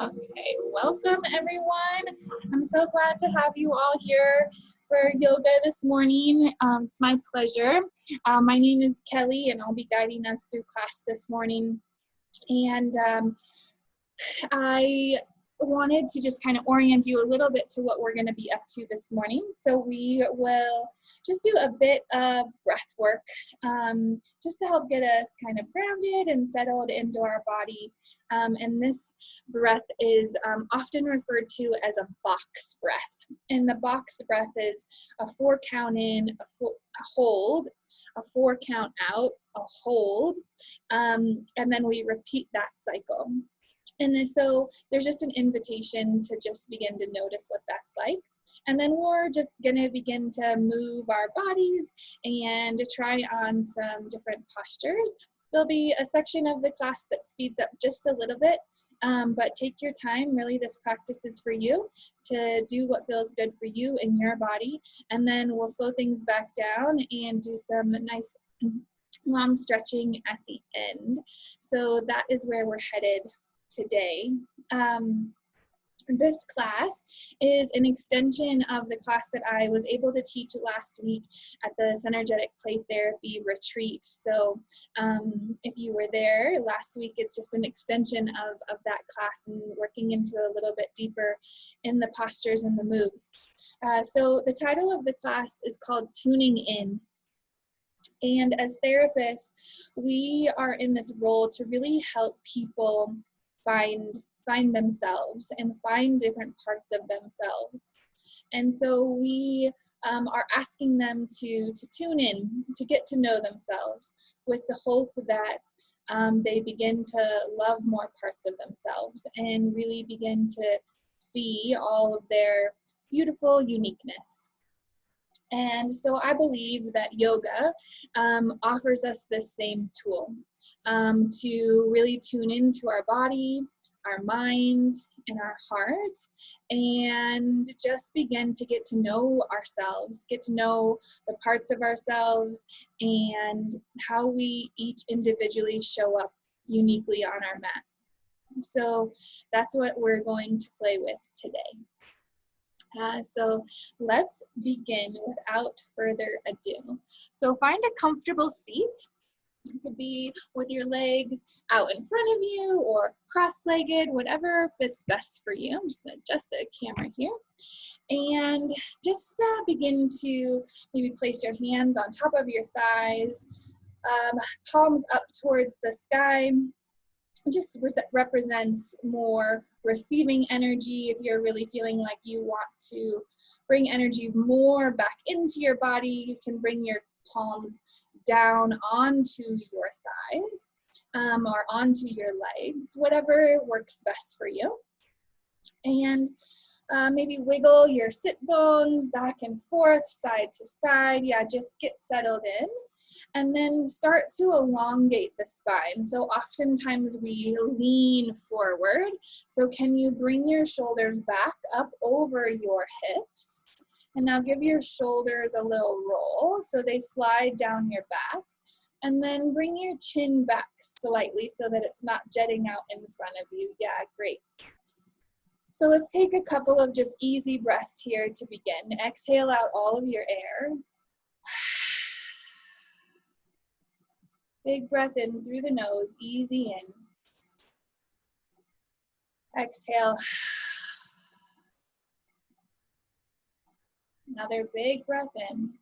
Okay, welcome everyone. I'm so glad to have you all here for yoga this morning. It's my pleasure. My name is Kelly and I'll be guiding us through class this morning. And I wanted to just kind of orient you a little bit to what we're going to be up to this morning. So we will just do a bit of breath work just to help get us kind of grounded and settled into our body. And this breath is often referred to as a box breath. And the box breath is a 4 count in, a hold, a 4 count out, a hold, and then we repeat that cycle. And so there's just an invitation to just begin to notice what that's like. And then we're just going to begin to move our bodies and try on some different postures. There'll be a section of the class that speeds up just a little bit, but take your time. Really, this practice is for you to do what feels good for you in your body. And then we'll slow things back down and do some nice long stretching at the end. So that is where we're headed today. This class is an extension of the class that I was able to teach last week at the Synergetic Play Therapy Retreat. So if you were there last week, it's just an extension of that class and working into a little bit deeper in the postures and the moves. So the title of the class is called Tuning In. And as therapists, we are in this role to really help people find themselves and find different parts of themselves. And so we are asking them to tune in, to get to know themselves with the hope that they begin to love more parts of themselves and really begin to see all of their beautiful uniqueness. And so I believe that yoga offers us this same tool to really tune into our body, our mind, and our heart, and just begin to get to know ourselves, get to know the parts of ourselves and how we each individually show up uniquely on our mat. So that's what we're going to play with today. So let's begin without further ado. So find a comfortable seat. It could be with your legs out in front of you or cross-legged, whatever fits best for you. I'm just going to adjust the camera here. And just begin to maybe place your hands on top of your thighs, palms up towards the sky. It just represents more receiving energy. If you're really feeling like you want to bring energy more back into your body, you can bring your palms down onto your thighs or onto your legs, whatever works best for you. And maybe wiggle your sit bones back and forth, side to side. Yeah, just get settled in. And then start to elongate the spine. So oftentimes we lean forward. So can you bring your shoulders back up over your hips? And now give your shoulders a little roll so they slide down your back. And then bring your chin back slightly so that it's not jetting out in front of you. Yeah, great. So let's take a couple of just easy breaths here to begin. Exhale out all of your air. Big breath in through the nose, easy in. Exhale. Another big breath in.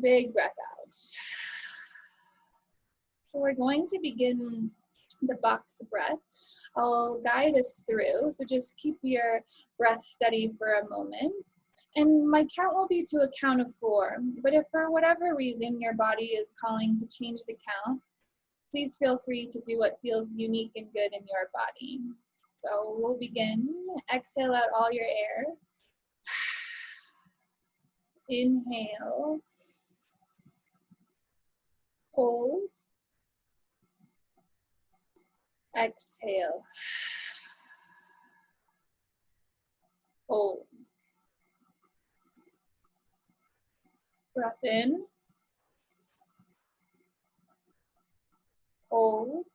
Big breath out. So we're going to begin the box breath. I'll guide us through, so just keep your breath steady for a moment. And my count will be to a count of 4. But if for whatever reason your body is calling to change the count, please feel free to do what feels unique and good in your body. So we'll begin. Exhale out all your air. Inhale. Hold. Exhale. Hold. Breath in. Hold.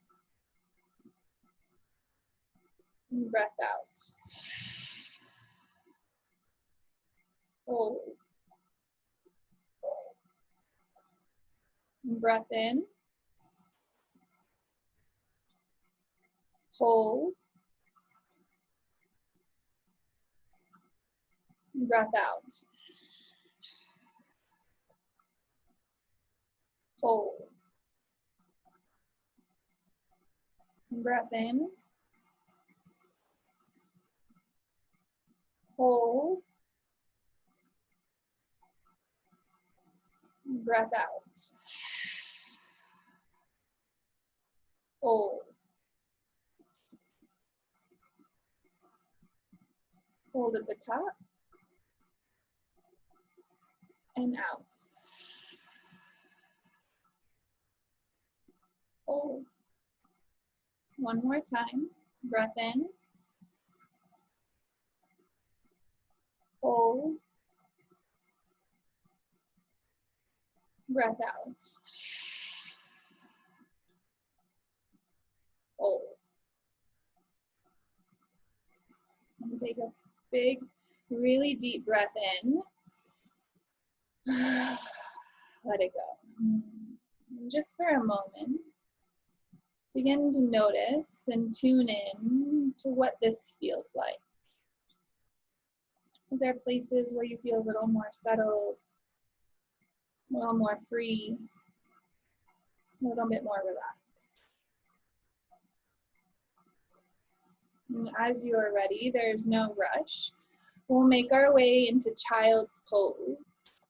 And breath out. Hold. And breath in. Hold. And breath out. Hold. And breath in. Hold. And breath out. Hold. Hold at the top. And out. Hold. One more time. Breath in. Hold. Breath out. Hold. And take a big, really deep breath in. Let it go. And just for a moment, begin to notice and tune in to what this feels like. Is there places where you feel a little more settled, a little more free, a little bit more relaxed? And as you are ready, there's no rush. We'll make our way into child's pose.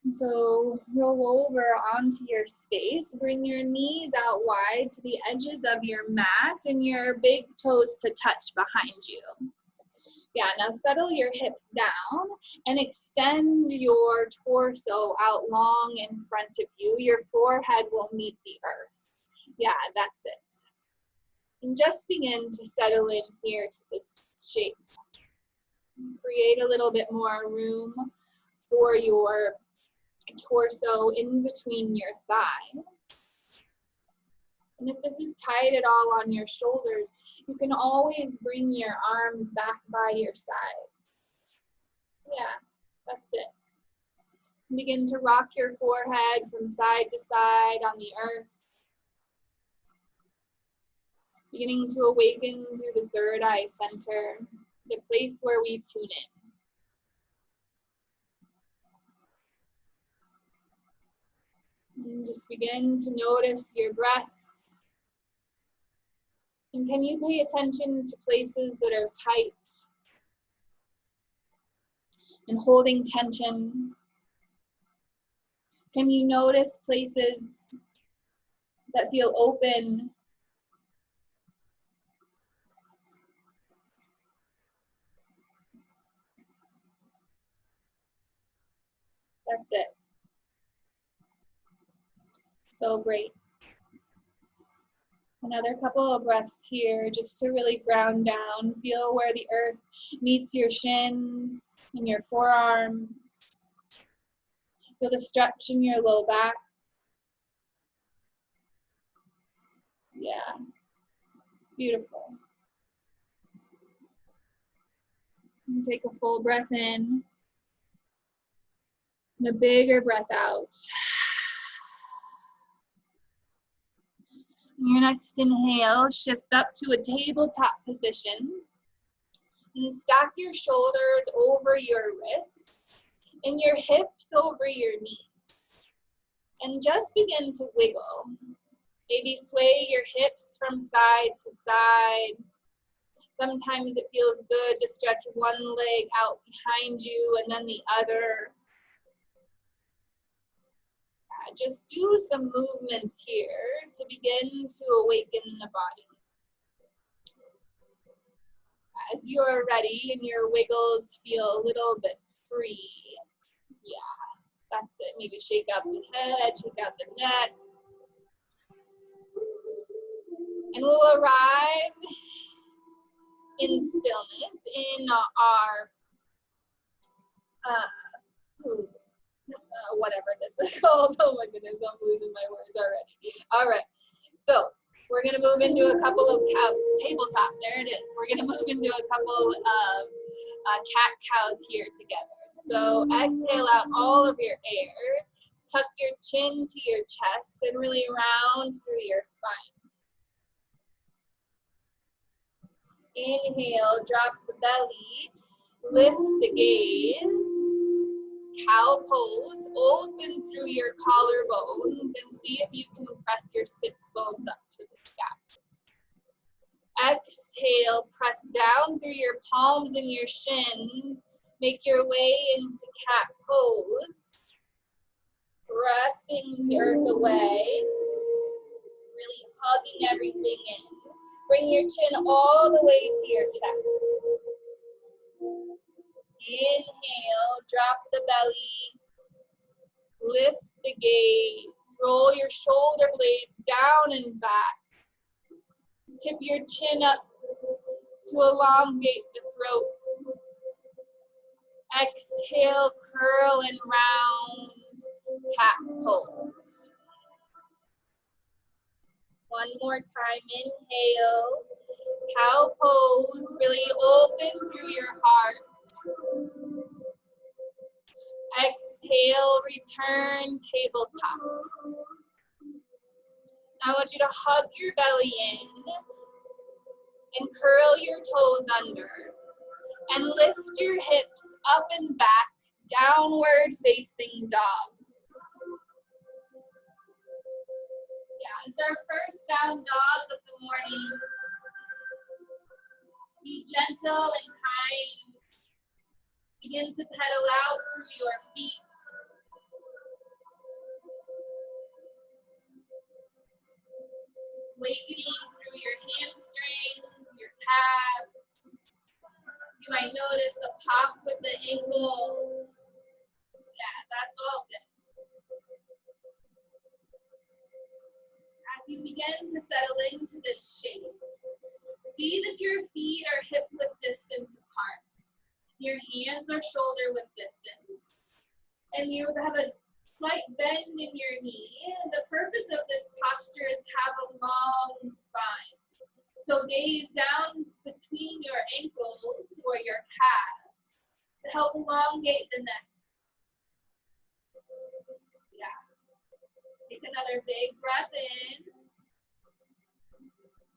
So roll over onto your space, bring your knees out wide to the edges of your mat and your big toes to touch behind you. Yeah, now settle your hips down and extend your torso out long in front of you. Your forehead will meet the earth. Yeah, that's it. And just begin to settle in here to this shape. Create a little bit more room for your torso in between your thighs. And if this is tight at all on your shoulders, you can always bring your arms back by your sides. Yeah, that's it. Begin to rock your forehead from side to side on the earth. Beginning to awaken through the third eye center, the place where we tune in. And just begin to notice your breath. And can you pay attention to places that are tight and holding tension? Can you notice places that feel open? That's it. So great. Another couple of breaths here just to really ground down. Feel where the earth meets your shins and your forearms. Feel the stretch in your low back. Yeah, beautiful. And take a full breath in and a bigger breath out. Your next inhale, shift up to a tabletop position and stack your shoulders over your wrists and your hips over your knees. And just begin to wiggle. Maybe sway your hips from side to side. Sometimes it feels good to stretch one leg out behind you and then the other. Just do some movements here to begin to awaken the body. As you're ready and your wiggles feel a little bit free, yeah, that's it. Maybe shake out the head, shake out the neck. And we'll arrive in stillness in our, whatever this is called. Oh my goodness, I'm losing my words already. All right, so We're gonna move into a couple of tabletop, there it is. We're gonna move into a couple of cat-cows here together. So exhale out all of your air, tuck your chin to your chest and really round through your spine. Inhale, drop the belly, lift the gaze, cow pose, open through your collarbones and see if you can press your sits bones up to the sky. Exhale, press down through your palms and your shins, make your way into cat pose, pressing the earth away, really hugging everything in. Bring your chin all the way to your chest. Inhale, drop the belly, lift the gaze, roll your shoulder blades down and back. Tip your chin up to elongate the throat. Exhale, curl and round, cat pose. One more time, inhale, cow pose, really open through your heart. Exhale, return, tabletop. Now I want you to hug your belly in and curl your toes under and lift your hips up and back, downward facing dog. Yeah, it's our first down dog of the morning. Be gentle and kind. Begin to pedal out through your feet. Awakening through your hamstrings, your calves. You might notice a pop with the ankles. Yeah, that's all good. As you begin to settle into this shape, see that your feet are hip-width distance apart. Your hands are shoulder-width distance. And you have a slight bend in your knee. And the purpose of this posture is to have a long spine. So gaze down between your ankles or your calves to help elongate the neck. Yeah. Take another big breath in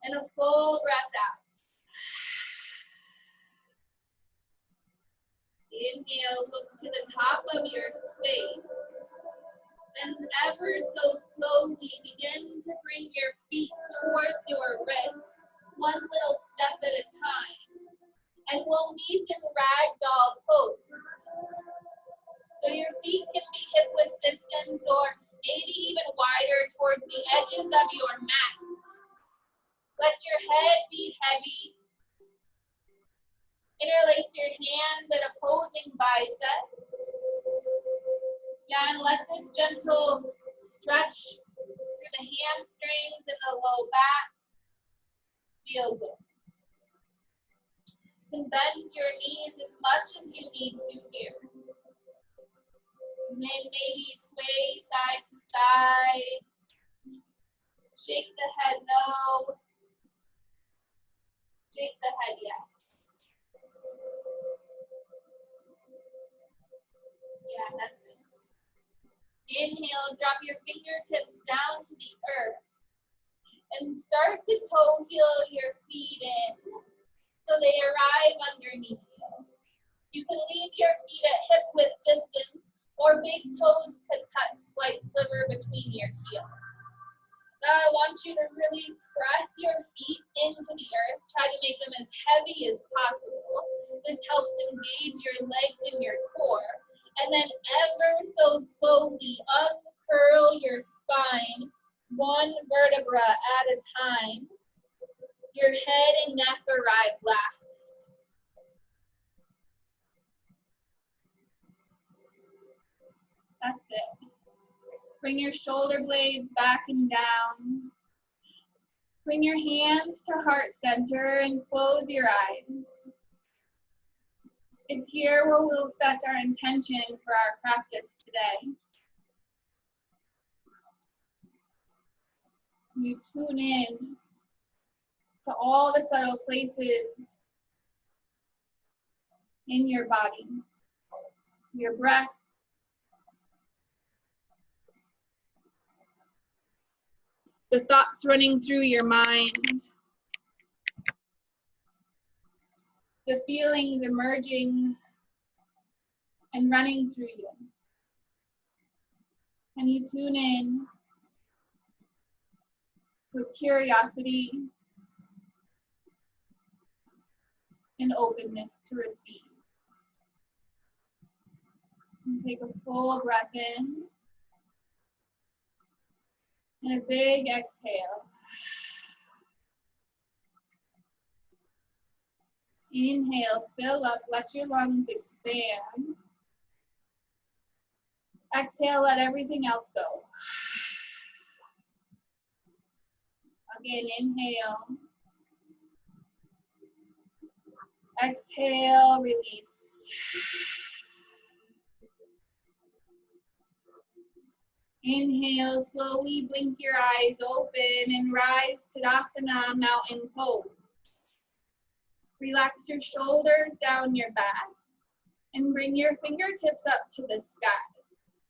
and a full breath out. Inhale, look to the top of your space. And ever so slowly begin to bring your feet towards your wrists, one little step at a time. And we'll meet in ragdoll pose. So your feet can be hip-width distance or maybe even wider towards the edges of your mat. Let your head be heavy. Interlace your hands at opposing biceps. Yeah, and let this gentle stretch through the hamstrings and the low back feel good. You can bend your knees as much as you need to here. And then maybe sway side to side. Shake the head no. Shake the head yes. Yeah, that's it. Inhale, drop your fingertips down to the earth. And start to toe heel your feet in so they arrive underneath you. You can leave your feet at hip-width distance or big toes to touch, slight sliver between your heel. Now I want you to really press your feet into the earth. Try to make them as heavy as possible. This helps engage your legs and your core. And then ever so slowly uncurl your spine, one vertebra at a time. Your head and neck arrive last. That's it. Bring your shoulder blades back and down. Bring your hands to heart center and close your eyes. It's here where we'll set our intention for our practice today. You tune in to all the subtle places in your body, your breath, the thoughts running through your mind, the feelings emerging and running through you. And you tune in with curiosity and openness to receive. And take a full breath in and a big exhale. Inhale, fill up, let your lungs expand. Exhale, let everything else go. Again, inhale. Exhale, release. Inhale, slowly blink your eyes open and rise to Tadasana, mountain pose. Relax your shoulders down your back and bring your fingertips up to the sky.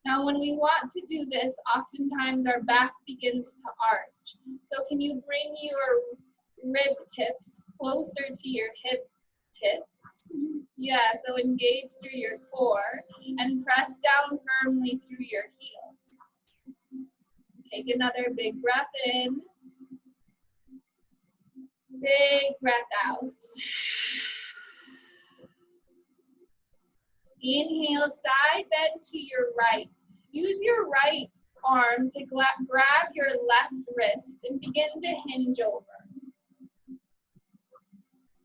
Now, when we want to do this, oftentimes our back begins to arch. So can you bring your rib tips closer to your hip tips? Yeah, so engage through your core and press down firmly through your heels. Take another big breath in. Big breath out. Inhale, side bend to your right. Use your right arm to grab your left wrist and begin to hinge over.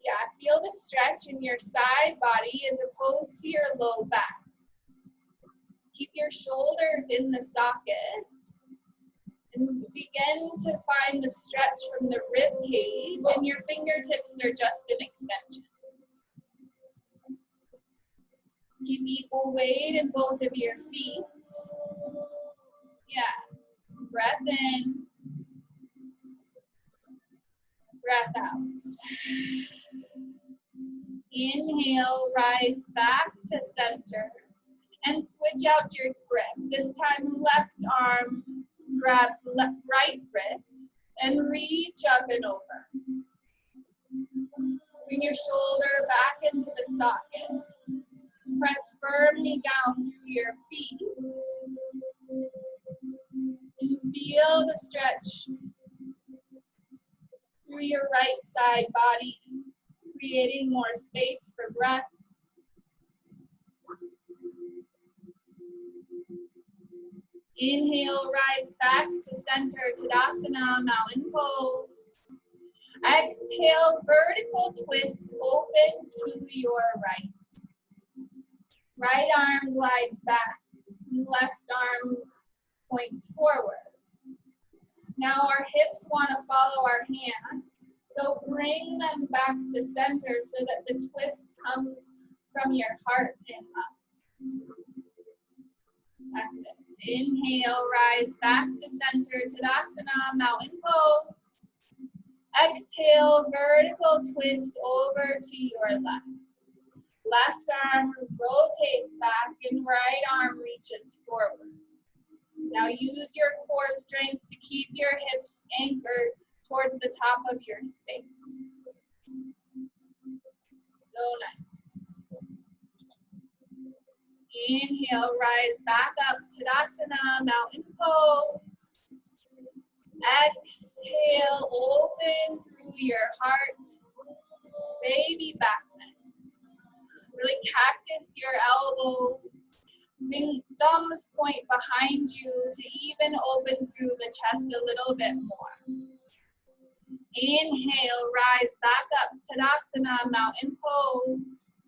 Yeah, feel the stretch in your side body as opposed to your low back. Keep your shoulders in the socket and begin to find the stretch from the rib cage, and your fingertips are just an extension. Keep equal weight in both of your feet. Yeah. Breath in. Breath out. Inhale, rise back to center and switch out your grip. This time, left arm grabs right wrist and reach up and over. Bring your shoulder back into the socket. Press firmly down through your feet. And feel the stretch through your right side body, creating more space for breath. Inhale, rise back to center, Tadasana, mountain pose. Exhale, vertical twist, open to your right. Right arm glides back, left arm points forward. Now our hips want to follow our hands, so bring them back to center so that the twist comes from your heart and up. That's it. Inhale, rise back to center, Tadasana, mountain pose. Exhale, vertical twist over to your left. Left arm rotates back and right arm reaches forward. Now use your core strength to keep your hips anchored towards the top of your space. So nice. Inhale, rise back up, Tadasana, mountain pose. Exhale, open through your heart, baby back bend. Really cactus your elbows. Bring thumbs point behind you to even open through the chest a little bit more. Inhale, rise back up, Tadasana, mountain pose.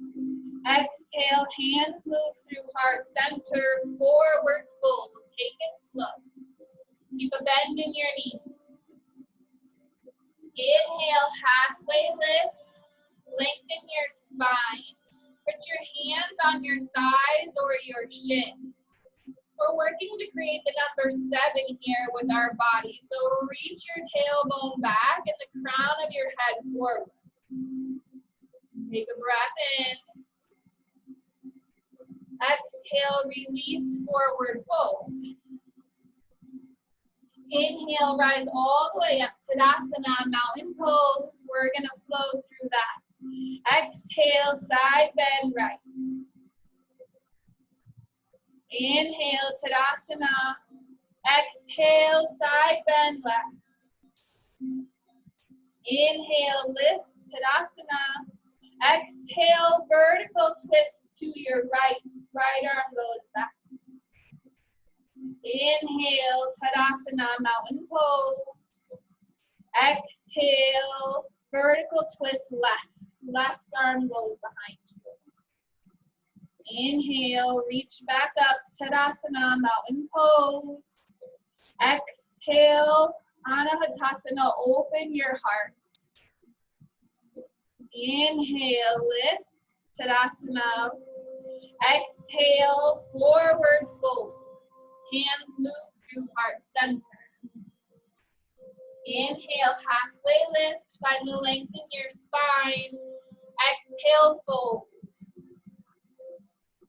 Exhale, hands move through heart center, forward fold. Take it slow. Keep a bend in your knees. Inhale, halfway lift. Lengthen your spine. Put your hands on your thighs or your shin. We're working to create the number 7 here with our body. So reach your tailbone back and the crown of your head forward. Take a breath in. Exhale, release, forward fold. Inhale, rise all the way up, Tadasana, mountain pose. We're going to flow through that. Exhale, side bend right. Inhale, Tadasana. Exhale, side bend left. Inhale, lift, Tadasana. Exhale, vertical twist to your right. Right arm goes back. Inhale, Tadasana, mountain pose. Exhale, vertical twist left. Left arm goes behind you. Inhale, reach back up, Tadasana, mountain pose. Exhale, Anahatasana, open your heart. Inhale, lift, Tadasana. Exhale, forward fold. Hands move through heart center. Inhale, halfway lift. Find the length in your spine. Exhale, fold.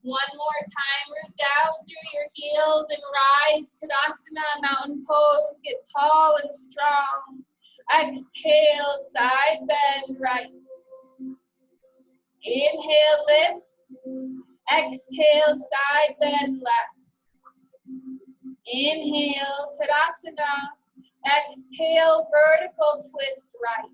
One more time, root down through your heels and rise, Tadasana, mountain pose. Get tall and strong. Exhale, side bend right. Inhale, lift. Exhale, side bend left. Inhale, Tadasana. Exhale, vertical twist right.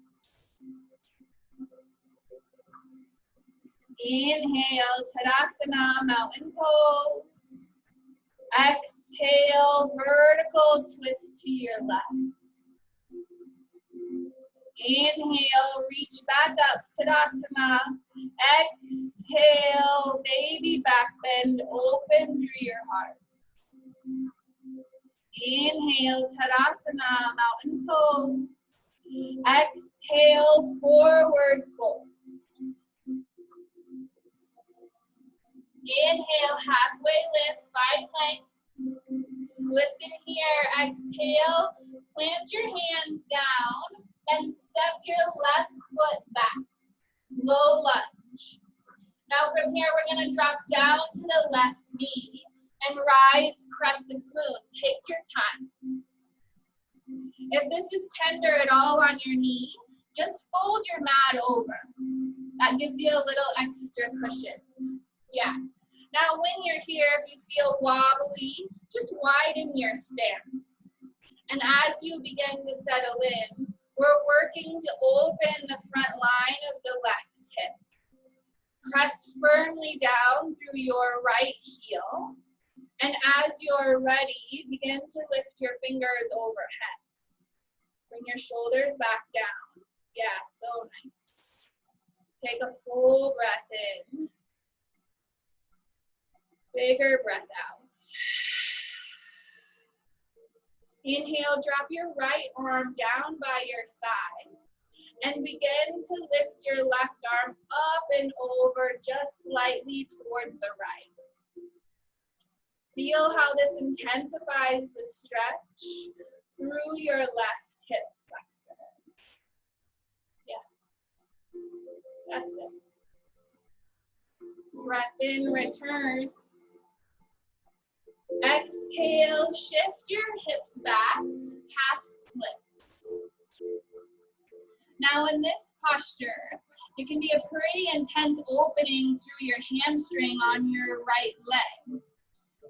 Inhale, Tadasana, mountain pose. Exhale, vertical twist to your left. Inhale, reach back up, Tadasana. Exhale, baby back bend, open through your heart. Inhale, Tadasana, mountain pose. Exhale, forward fold. Inhale, halfway lift, find length. Listen here, exhale, plant your hands down and step your left foot back. Low lunge. Now from here, we're gonna drop down to the left knee and rise crescent moon. Take your time. If this is tender at all on your knee, just fold your mat over. That gives you a little extra cushion. Yeah. Now when you're here, if you feel wobbly, just widen your stance. And as you begin to settle in, we're working to open the front line of the left hip. Press firmly down through your right heel. And as you're ready, begin to lift your fingers overhead. Bring your shoulders back down. Yeah, so nice. Take a full breath in. Bigger breath out. Inhale, drop your right arm down by your side. And begin to lift your left arm up and over just slightly towards the right. Feel how this intensifies the stretch through your left hip flexor. Yeah, that's it. Breath in, return. Exhale, shift your hips back, half splits. Now in this posture, it can be a pretty intense opening through your hamstring on your right leg.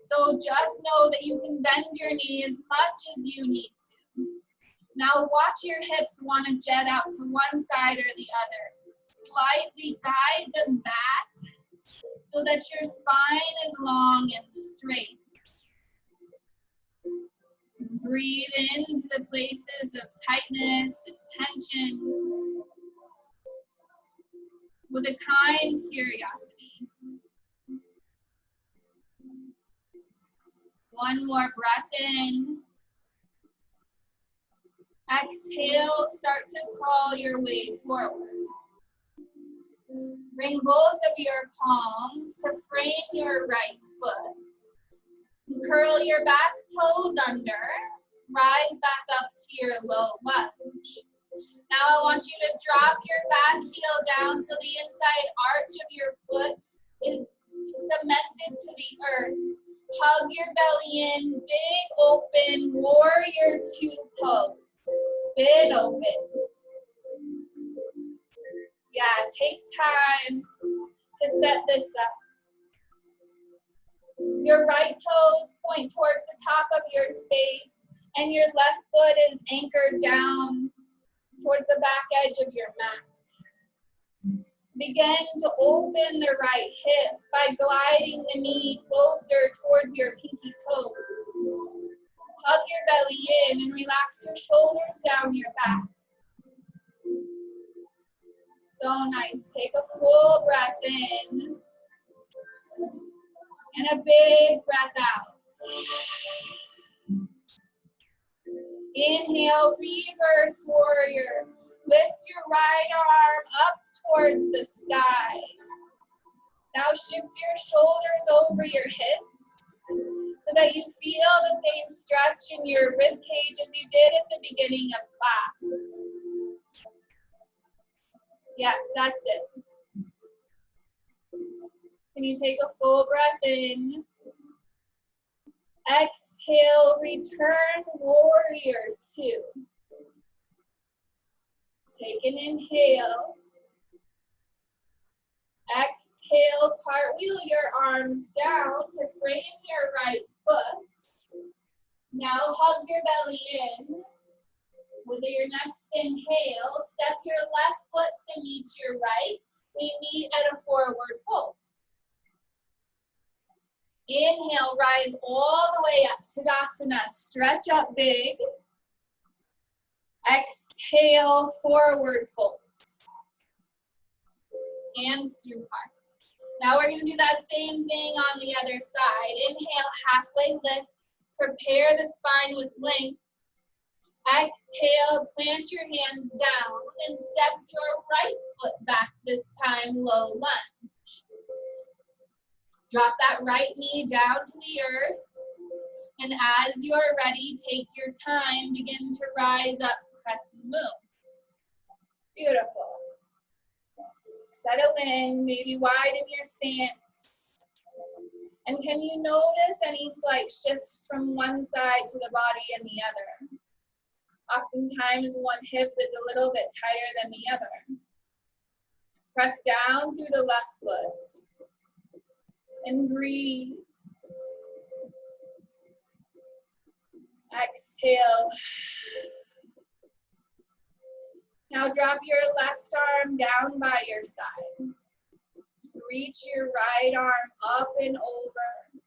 So just know that you can bend your knee as much as you need to. Now watch your hips want to jet out to one side or the other. Slightly guide them back so that your spine is long and straight. Breathe into the places of tightness and tension with a kind curiosity. One more breath in. Exhale, start to crawl your way forward. Bring both of your palms to frame your right foot. Curl your back toes under. Rise back up to your low lunge. Now I want you to drop your back heel down so the inside arch of your foot is cemented to the earth. Hug your belly in, big open, warrior two pose. Spin open. Yeah, take time to set this up. Your right toes point towards the top of your space, and your left foot is anchored down towards the back edge of your mat. Begin to open the right hip by gliding the knee closer towards your pinky toes. Hug your belly in and relax your shoulders down your back. So nice. Take a full breath in and a big breath out. Inhale, reverse warrior. Lift your right arm up towards the sky. Now shift your shoulders over your hips so that you feel the same stretch in your rib cage as you did at the beginning of class. Yeah, that's it. Can you take a full breath in? Exhale, return warrior two. Take an inhale. Exhale, cartwheel your arms down to frame your right foot. Now hug your belly in. With your next inhale, step your left foot to meet your right. We meet at a forward fold. Inhale, rise all the way up. Tadasana, stretch up big. Exhale, forward fold. Hands through heart. Now we're going to do that same thing on the other side. Inhale, halfway lift. Prepare the spine with length. Exhale, plant your hands down and step your right foot back this time, low lunge. Drop that right knee down to the earth. And as you're ready, take your time, begin to rise up, crescent moon. Beautiful. Settle in, maybe widen your stance. And can you notice any slight shifts from one side to the body and the other? Oftentimes one hip is a little bit tighter than the other. Press down through the left foot and breathe. Exhale. Now drop your left arm down by your side. Reach your right arm up and over.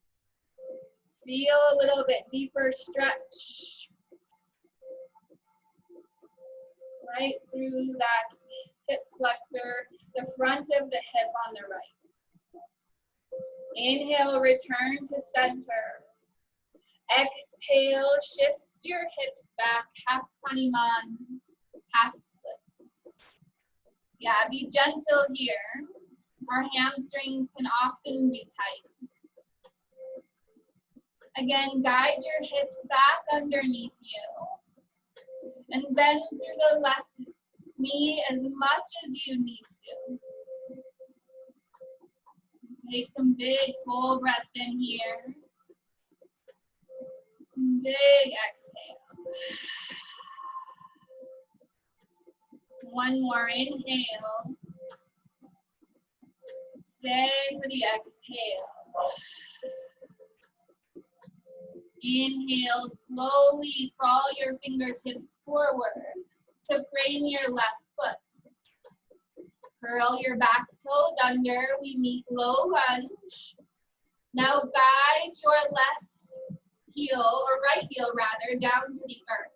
Feel a little bit deeper stretch. Right through that hip flexor, the front of the hip on the right. Inhale, return to center. Exhale, shift your hips back, half Hanuman, half splits. Yeah, be gentle here. Our hamstrings can often be tight. Again, guide your hips back underneath you. And bend through the left knee as much as you need to. Take some big full breaths in here. Big exhale. One more inhale. Stay for the exhale. Inhale, slowly crawl your fingertips forward to frame your left foot. Curl your back toes under, we meet low lunge. Now guide your left heel, or right heel rather, down to the earth.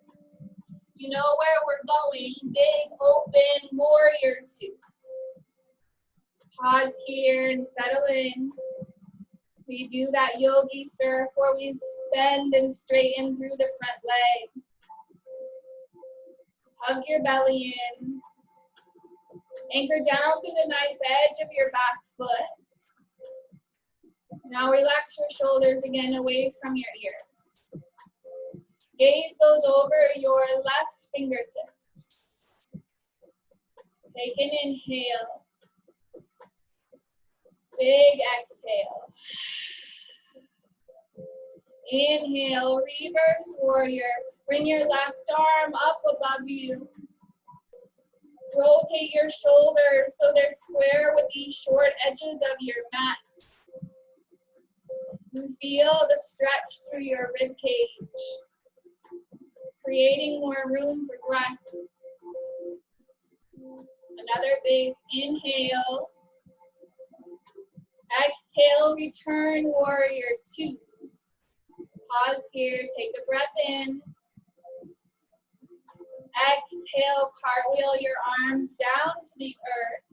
You know where we're going, big open warrior two. Pause here and settle in. We do that yogi surf where we bend and straighten through the front leg. Hug your belly in. Anchor down through the knife edge of your back foot. Now relax your shoulders again away from your ears. Gaze goes over your left fingertips. Take an inhale. Big exhale. Inhale, reverse warrior. Bring your left arm up above you. Rotate your shoulders so they're square with the short edges of your mat. You feel the stretch through your rib cage, creating more room for breath. Another big inhale. Exhale, return warrior 2. Pause here, take a breath in. Exhale, cartwheel your arms down to the earth.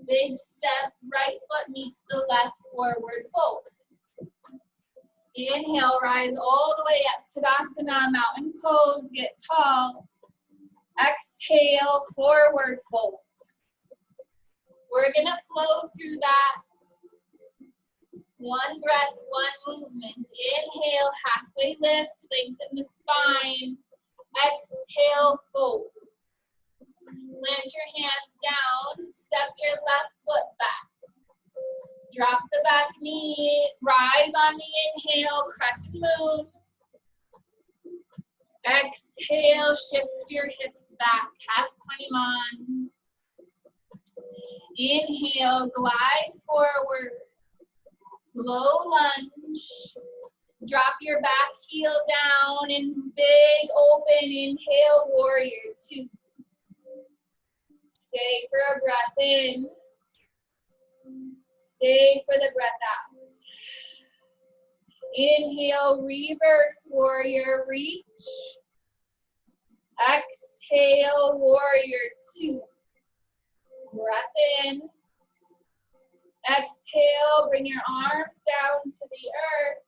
Big step, right foot meets the left, forward fold. Inhale, rise all the way up, Tadasana, mountain pose, get tall. Exhale, forward fold. We're gonna flow through that. One breath, one movement. Inhale, halfway lift, lengthen the spine. Exhale, fold. Plant your hands down, step your left foot back. Drop the back knee, rise on the inhale, crescent moon. Exhale, shift your hips back, half Hanuman. Inhale, glide forward. Low lunge. Drop your back heel down and big open. Inhale, warrior 2. Stay for a breath in. Stay for the breath out. Inhale, reverse warrior, reach. Exhale, warrior 2. Breath in. Exhale, bring your arms down to the earth.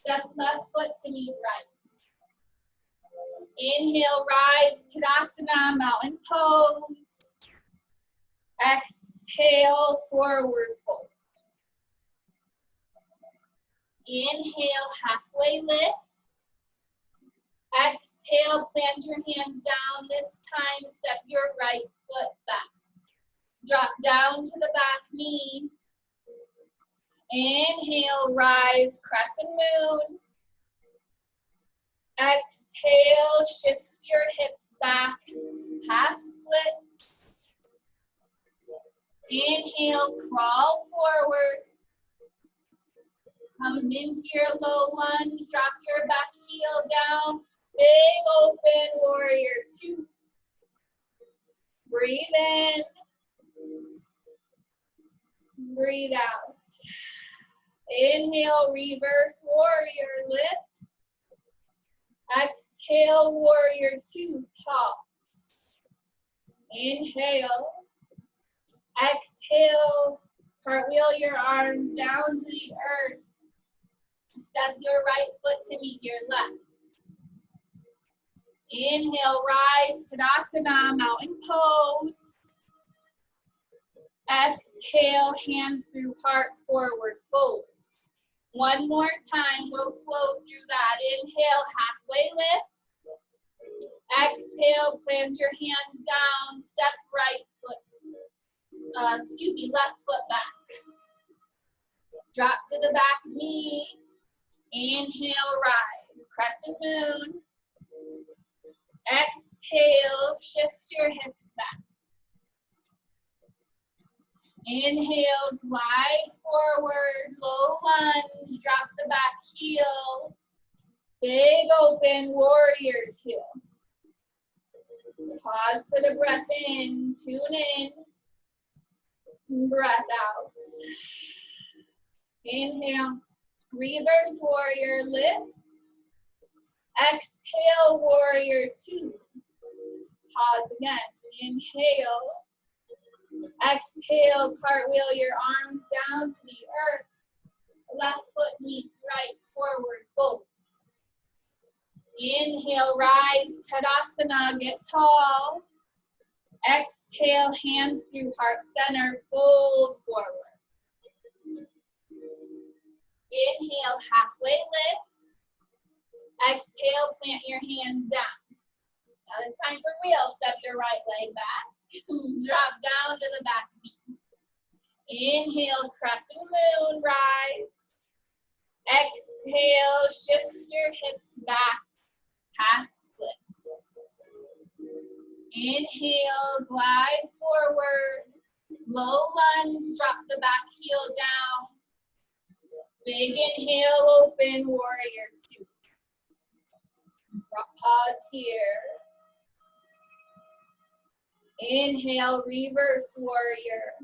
Step left foot to meet right. Inhale, rise, Tadasana, mountain pose. Exhale, forward fold. Inhale, halfway lift. Exhale, plant your hands down. This time, step your right foot back. Drop down to the back knee. Inhale, rise, crescent moon. Exhale, shift your hips back, half splits. Inhale, crawl forward. Come into your low lunge, drop your back heel down. Big open, warrior 2. Breathe in. Breathe out. Inhale, reverse warrior, lift. Exhale, warrior 2, pause. Inhale. Exhale, cartwheel your arms down to the earth. Step your right foot to meet your left. Inhale, rise, Tadasana, mountain pose. Exhale, hands through heart, forward fold. One more time, we'll flow through that. Inhale, halfway lift. Exhale, plant your hands down, step right foot, left foot back. Drop to the back knee. Inhale, rise, crescent moon. Exhale, shift your hips back. Inhale, glide forward, low lunge, drop the back heel. Big open, warrior 2. Pause for the breath in, tune in, breath out. Inhale, reverse warrior, lift. Exhale, warrior 2. Pause again, inhale. Exhale, cartwheel your arms down to the earth. Left foot meets right, forward fold. Inhale, rise, Tadasana, get tall. Exhale, hands through heart center, fold forward. Inhale, halfway lift. Exhale, plant your hands down. Now it's time for real. Step your right leg back. Drop down to the back knee. Inhale, crescent moon, rise. Exhale, shift your hips back, half splits. Inhale, glide forward. Low lunge, drop the back heel down. Big inhale, open warrior two. Pause here. Inhale, reverse warrior.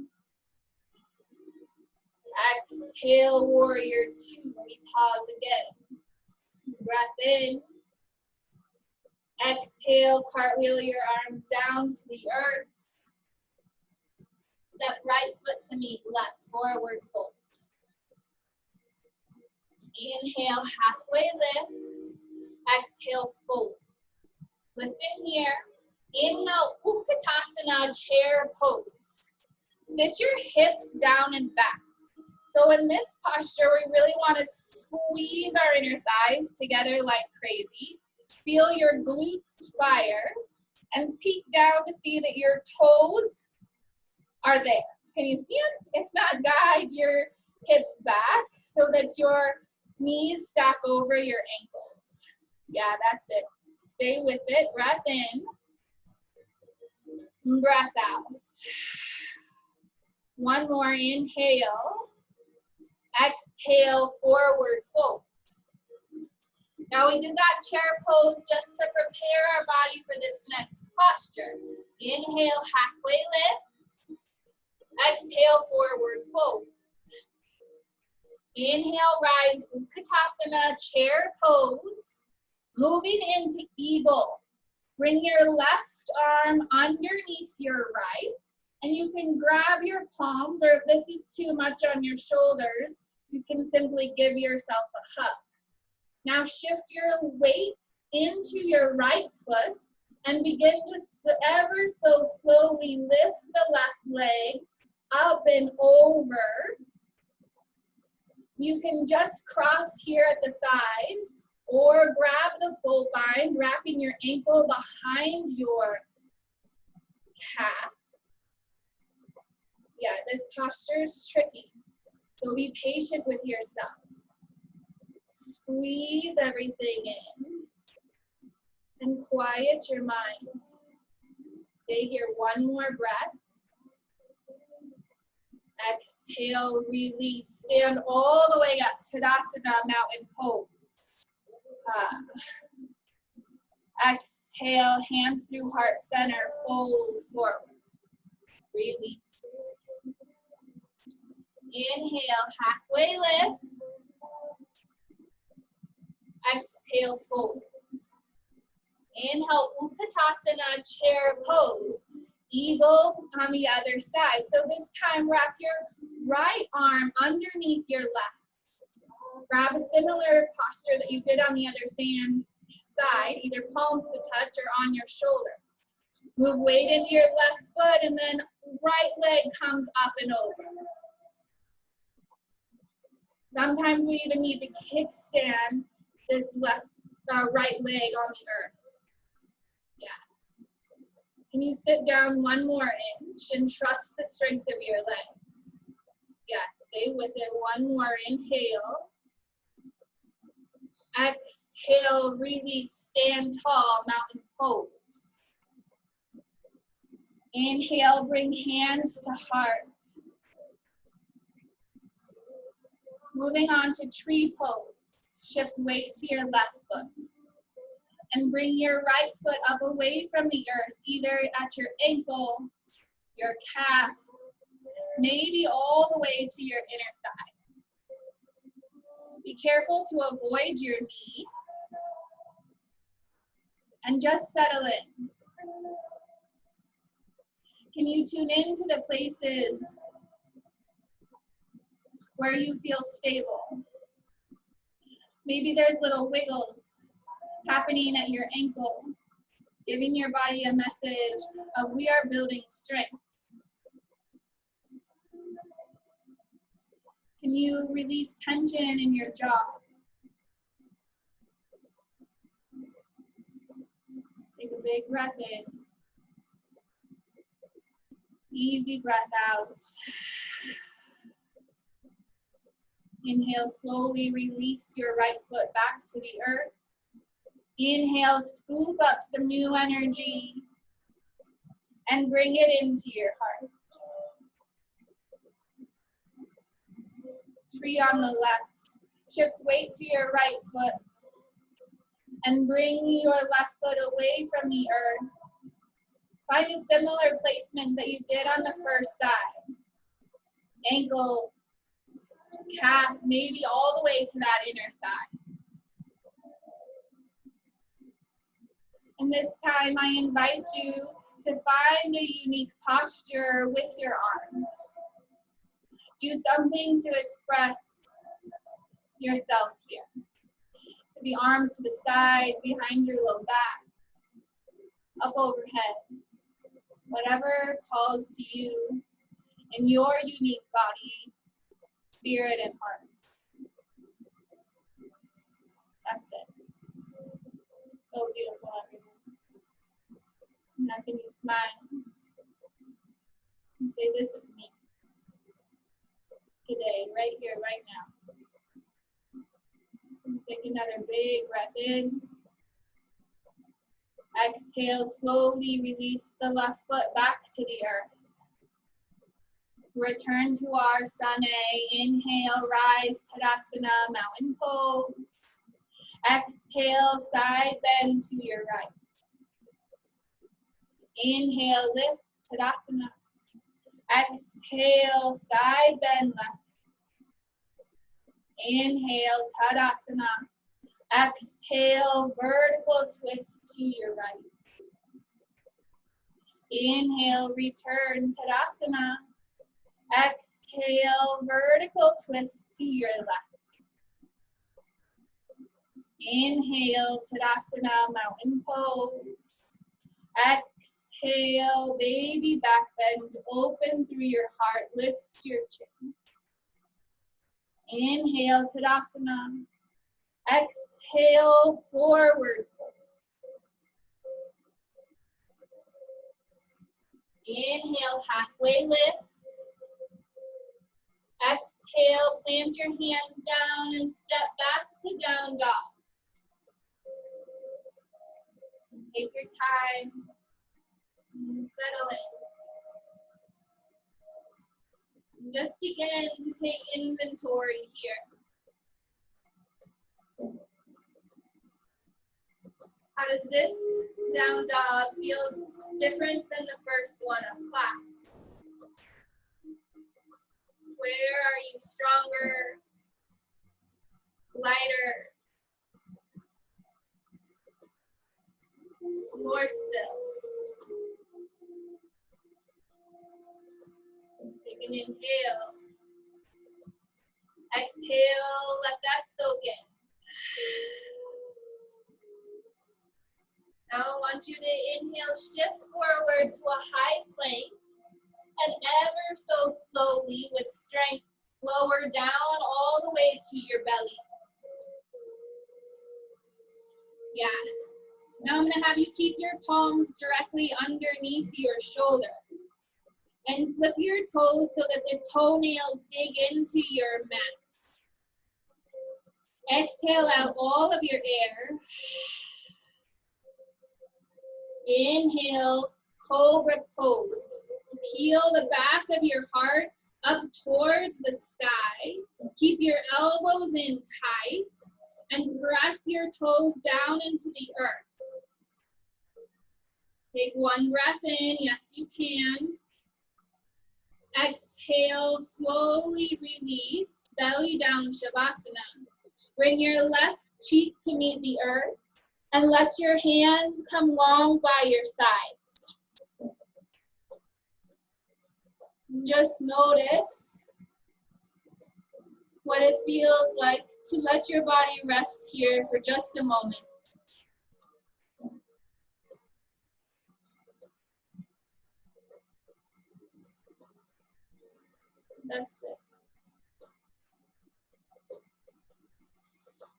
Exhale, warrior two. We pause again. Breath in. Exhale, cartwheel your arms down to the earth. Step right foot to meet left, forward fold. Inhale, halfway lift. Exhale, fold. Listen here. Inhale, Utkatasana, chair pose. Sit your hips down and back. So in this posture, we really want to squeeze our inner thighs together like crazy. Feel your glutes fire and peek down to see that your toes are there. Can you see them? If not, guide your hips back so that your knees stack over your ankles. Yeah, that's it. Stay with it. Breath in. Breath out. One more. Inhale. Exhale, forward fold. Now we did that chair pose just to prepare our body for this next posture. Inhale, halfway lift. Exhale, forward fold. Inhale, rise, Utkatasana, chair pose. Moving into eagle. Bring your left arm underneath your right. And you can grab your palms, or if this is too much on your shoulders, you can simply give yourself a hug. Now shift your weight into your right foot and begin to ever so slowly lift the left leg up and over. You can just cross here at the thighs or grab the full bind, wrapping your ankle behind your calf. Yeah, this posture is tricky, so be patient with yourself. Squeeze everything in and quiet your mind. Stay here one more breath. Exhale, release. Stand all the way up, Tadasana, mountain pose. Exhale, hands through heart center, fold forward. Release. Inhale, halfway lift. Exhale, fold. Inhale, Utkatasana, chair pose. Eagle on the other side. So this time, wrap your right arm underneath your left. Grab a similar posture that you did on the other side, either palms to touch or on your shoulders. Move weight into your left foot, and then right leg comes up and over. Sometimes we even need to kickstand this right leg on the earth. Yeah. Can you sit down one more inch and trust the strength of your legs? Yeah, stay with it. One more. Inhale. Exhale, release, stand tall, mountain pose. Inhale, bring hands to heart. Moving on to tree pose. Shift weight to your left foot. And bring your right foot up away from the earth, either at your ankle, your calf, maybe all the way to your inner thigh. Be careful to avoid your knee. And just settle in. Can you tune into the places where you feel stable? Maybe there's little wiggles happening at your ankle Giving your body a message of we are building strength. Can you release tension in your jaw? Take a big breath in. Easy breath out. Inhale, slowly release your right foot back to the earth. Inhale, scoop up some new energy and bring it into your heart. 3 on the left. Shift weight to your right foot and bring your left foot away from the earth. Find a similar placement that you did on the first side. Ankle, calf, maybe all the way to that inner thigh. And this time I invite you to find a unique posture with your arms. Do something to express yourself here. The arms to the side, behind your low back, up overhead. Whatever calls to you in your unique body, spirit, and heart. That's it. So beautiful, everyone. Now can you smile and say, this is me. Today, right here, right now. Take another big breath in. Exhale, slowly release the left foot back to the earth. Return to our Sun A. Inhale, rise, Tadasana, mountain pose. Exhale, side bend to your right. Inhale, lift, Tadasana. Exhale, side bend left. Inhale, Tadasana. Exhale, vertical twist to your right. Inhale, return, Tadasana. Exhale, vertical twist to your left. Inhale, Tadasana, mountain pose. Exhale, baby back bend, open through your heart, lift your chin. Inhale, Tadasana. Exhale, forward fold. Inhale, halfway lift. Exhale, plant your hands down and step back to down dog. Take your time and settle in. Just begin to take inventory here. How does this down dog feel different than the first one of class? Where are you stronger, lighter, more still? Take an inhale. Exhale, let that soak in. Now I want you to inhale, shift forward to a high plank, and ever so slowly with strength, lower down all the way to your belly. Yeah. Now I'm going to have you keep your palms directly underneath your shoulder. And flip your toes so that the toenails dig into your mat. Exhale out all of your air. Inhale, cobra pose. Peel the back of your heart up towards the sky. Keep your elbows in tight and press your toes down into the earth. Take one breath in. Yes, you can. Exhale, slowly release, belly down, Shavasana. Bring your left cheek to meet the earth and let your hands come long by your sides. Just notice what it feels like to let your body rest here for just a moment. That's it.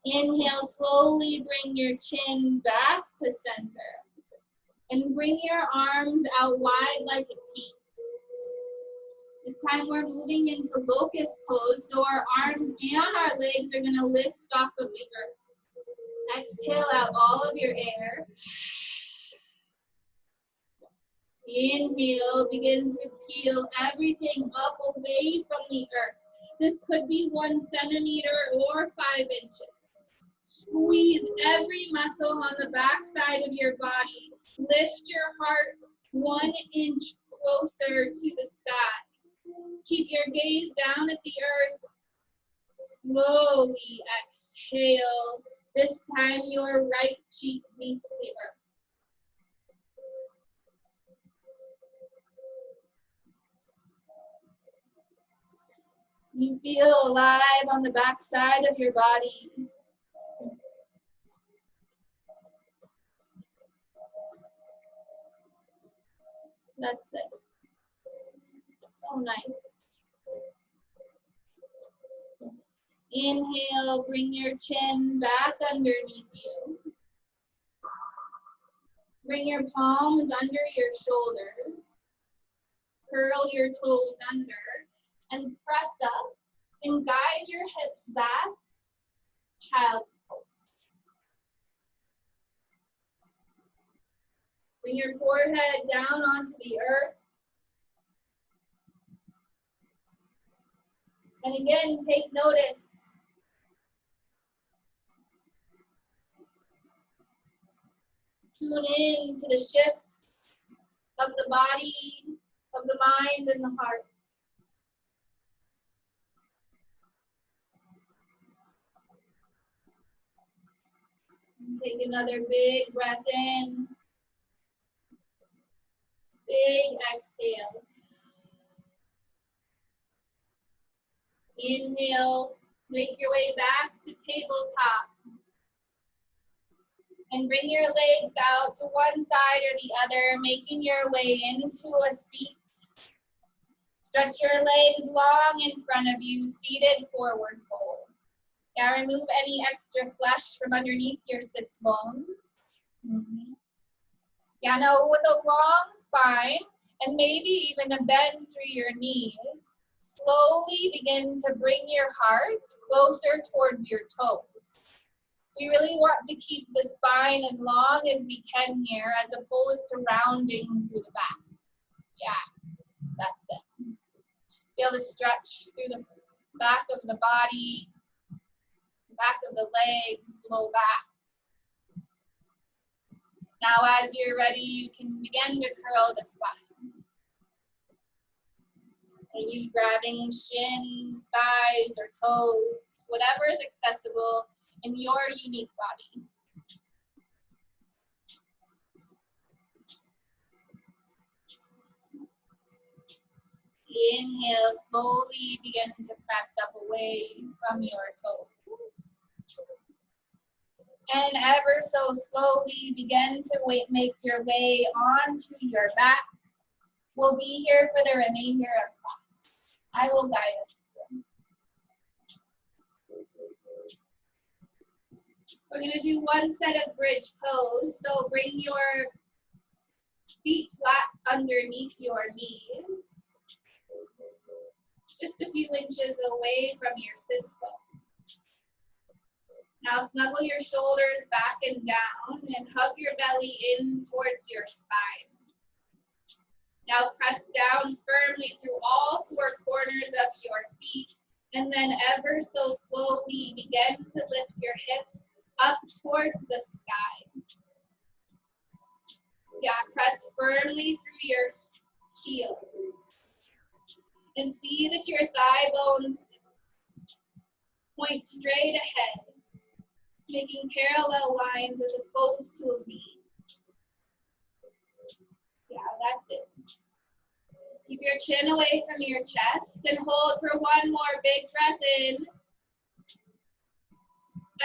Inhale, slowly bring your chin back to center. And bring your arms out wide like a T. This time we're moving into locust pose, so our arms and our legs are gonna lift off of the earth. Exhale out all of your air. Inhale, begin to peel everything up away from the earth. This could be 1 centimeter or 5 inches. Squeeze every muscle on the back side of your body. Lift your heart 1 inch closer to the sky. Keep your gaze down at the earth. Slowly exhale. This time your right cheek meets the earth. You feel alive on the back side of your body. That's it. So nice. Inhale, bring your chin back underneath you. Bring your palms under your shoulders. Curl your toes under and press up and guide your hips back. Child's pose. Bring your forehead down onto the earth. And again, take notice. Tune in to the shifts of the body, of the mind, and the heart. Take another big breath in. Big exhale. Inhale, make your way back to tabletop. And bring your legs out to one side or the other, making your way into a seat. Stretch your legs long in front of you, seated forward fold. Now remove any extra flesh from underneath your sits bones. Yeah, now with a long spine and maybe even a bend through your knees, slowly begin to bring your heart closer towards your toes. We really want to keep the spine as long as we can here, as opposed to rounding through the back. Yeah, that's it. Feel the stretch through the back of the body, back of the legs, low back. Now as you're ready, you can begin to curl the spine. Maybe grabbing shins, thighs, or toes, whatever is accessible in your unique body. Inhale, slowly begin to press up away from your toes. And ever so slowly begin to make your way onto your back. We'll be here for the remainder of class. I will guide us through. We're going to do one set of bridge pose. So bring your feet flat underneath your knees. Just a few inches away from your sits bones. Now snuggle your shoulders back and down and hug your belly in towards your spine. Now press down firmly through all 4 corners of your feet, and then ever so slowly begin to lift your hips up towards the sky. Yeah, press firmly through your heels. And see that your thigh bones point straight ahead, making parallel lines as opposed to a V. Yeah, that's it. Keep your chin away from your chest and hold for one more big breath in.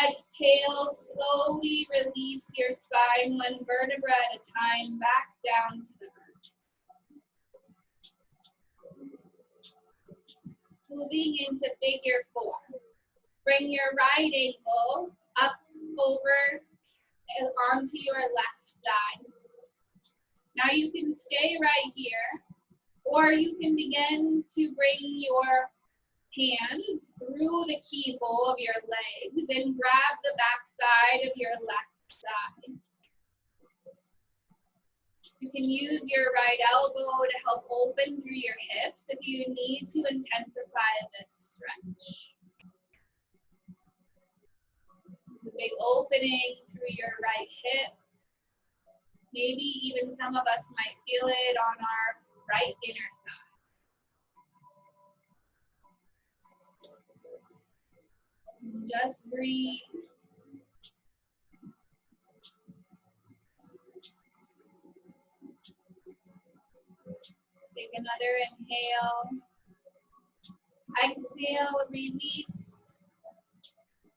Exhale, slowly release your spine 1 vertebra at a time back down to the earth. Moving into figure 4. Bring your right ankle up over onto your left thigh. Now you can stay right here, or you can begin to bring your hands through the keyhole of your legs and grab the back side of your left thigh. You can use your right elbow to help open through your hips if you need to intensify this stretch. There's a big opening through your right hip. Maybe even some of us might feel it on our right inner thigh. Just breathe. Take another inhale. Exhale, release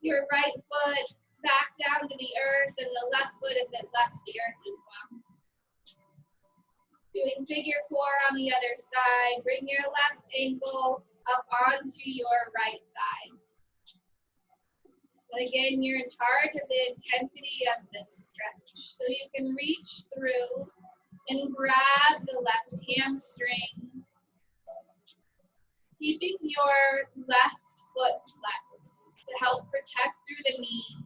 your right foot back down to the earth and the left foot if it left the earth as well. Doing figure 4 on the other side. Bring your left ankle up onto your right thigh. And again, you're in charge of the intensity of this stretch. So you can reach through and grab the left hamstring, keeping your left foot flexed to help protect through the knee.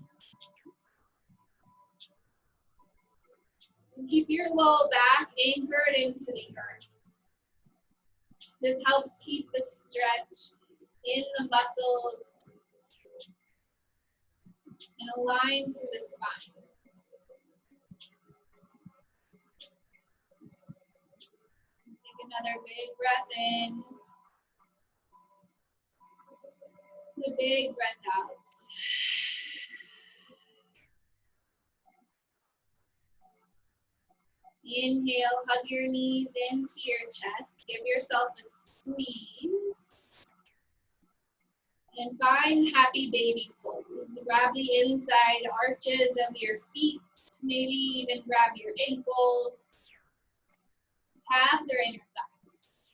And keep your low back anchored into the earth. This helps keep the stretch in the muscles and align through the spine. Take another big breath in. A big breath out. Inhale, hug your knees into your chest. Give yourself a squeeze. And find happy baby pose. Grab the inside arches of your feet. Maybe even grab your ankles, calves, or inner thighs.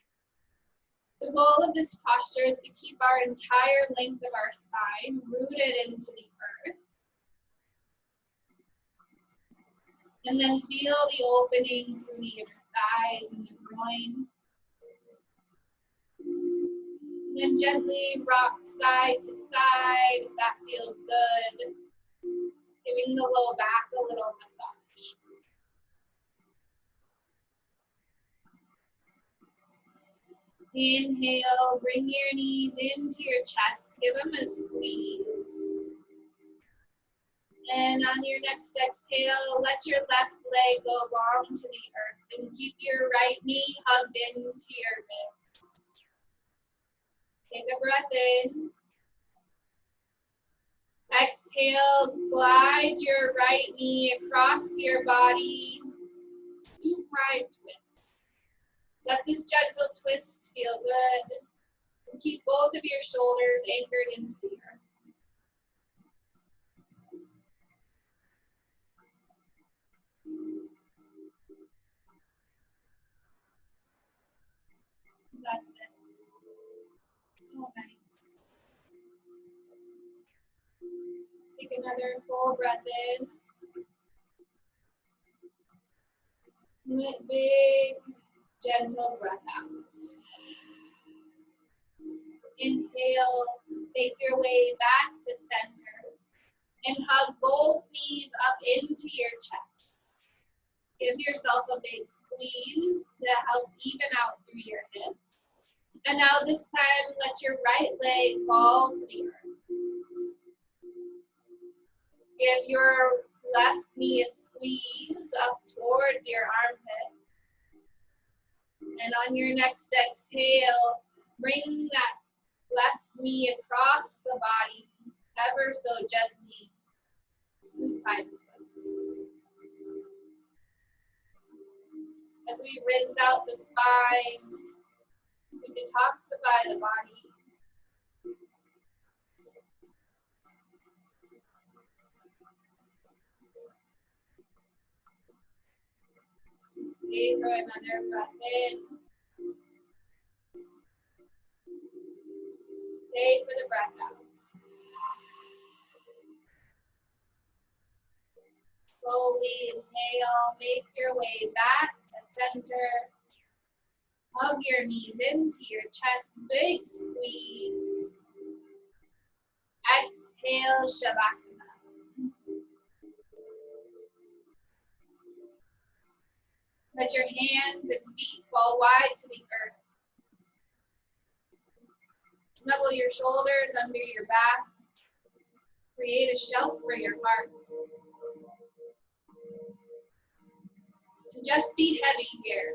The goal of this posture is to keep our entire length of our spine rooted into the earth. And then feel the opening through the inner thighs and the groin. And then gently rock side to side if that feels good. Giving the low back a little massage. Inhale, bring your knees into your chest. Give them a squeeze. And on your next exhale, let your left leg go long to the earth and keep your right knee hugged into your ribs. Take a breath in. Exhale, glide your right knee across your body. Supine twist. Let this gentle twist feel good. And keep both of your shoulders anchored into the earth. That's it. So nice. Take another full breath in. And a big, gentle breath out. Inhale, make your way back to center. And hug both knees up into your chest. Give yourself a big squeeze to help even out through your hips. And now this time, let your right leg fall to the earth. Give your left knee a squeeze up towards your armpit. And on your next exhale, bring that left knee across the body, ever so gently. Supine twist. As we rinse out the spine, we detoxify the body. Stay for another breath in. Stay for the breath out. Slowly inhale, make your way back to center. Hug your knees into your chest, big squeeze. Exhale, Shavasana. Let your hands and feet fall wide to the earth. Snuggle your shoulders under your back. Create a shelf for your heart. And just be heavy here.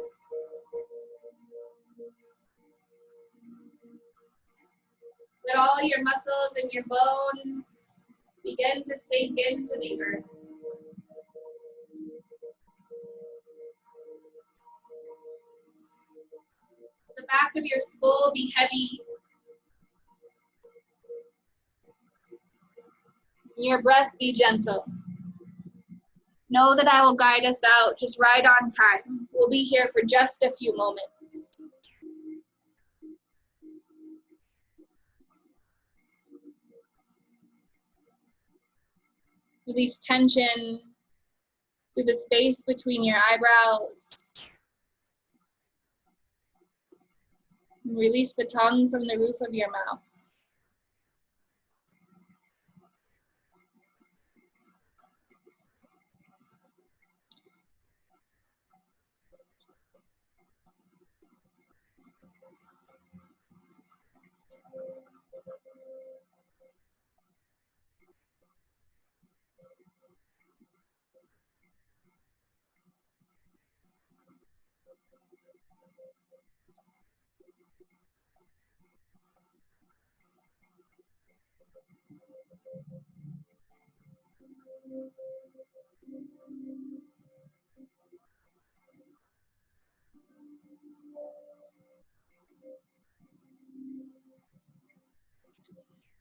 Let all your muscles and your bones begin to sink into the earth. The back of your skull be heavy. Your breath be gentle. Know that I will guide us out just right on time. We'll be here for just a few moments. Release tension through the space between your eyebrows. And release the tongue from the roof of your mouth.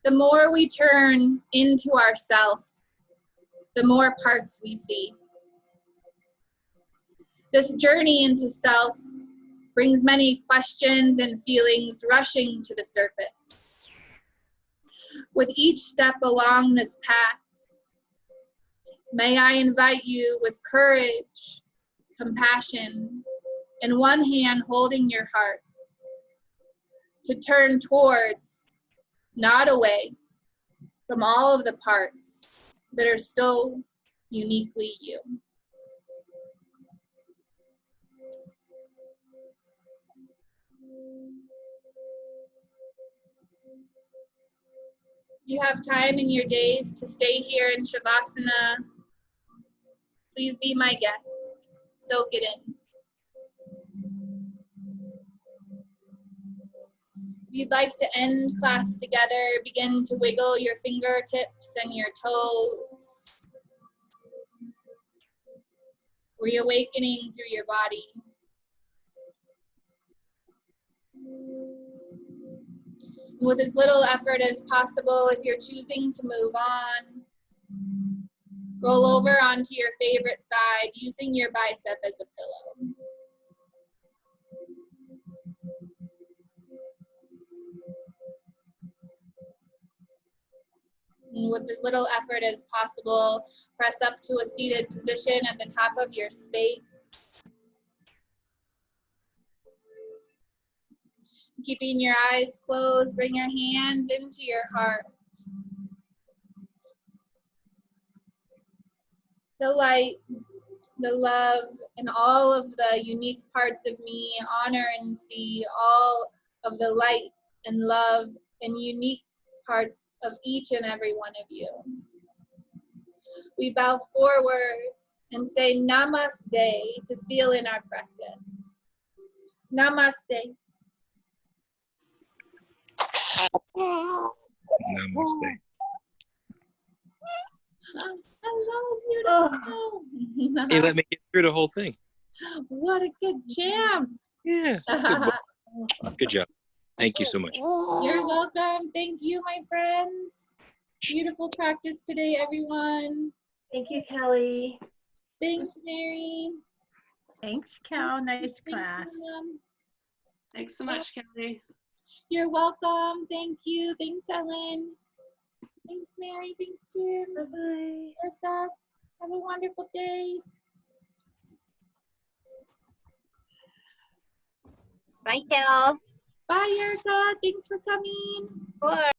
The more we turn into ourselves, the more parts we see. This journey into self brings many questions and feelings rushing to the surface. With each step along this path, may I invite you with courage, compassion, and one hand holding your heart, to turn towards, not away, from all of the parts that are so uniquely you. You have time in your days to stay here in Shavasana. Please be my guest. Soak it in. If you'd like to end class together, begin to wiggle your fingertips and your toes. Reawakening through your body. With as little effort as possible, if you're choosing to move on, roll over onto your favorite side, using your bicep as a pillow. And with as little effort as possible, press up to a seated position at the top of your space. Keeping your eyes closed, bring your hands into your heart. The light, the love, and all of the unique parts of me honor and see all of the light and love and unique parts of each and every one of you. We bow forward and say namaste to seal in our practice. Namaste. Namaste. Hello, beautiful. Hey, let me get through the whole thing. What a good jam. Yeah. Good job. Thank you so much. You're welcome. Thank you, my friends. Beautiful practice today, everyone. Thank you, Kelly. Thanks, Mary. Thanks, Cal. Nice Thanks, class. Mom. Thanks so much, Kelly. You're welcome. Thank you. Thanks, Ellen. Thanks, Mary. Thanks, Kim. Bye-bye. Alyssa, have a wonderful day. Bye, Kel. Bye, Erica. Thanks for coming. Sure.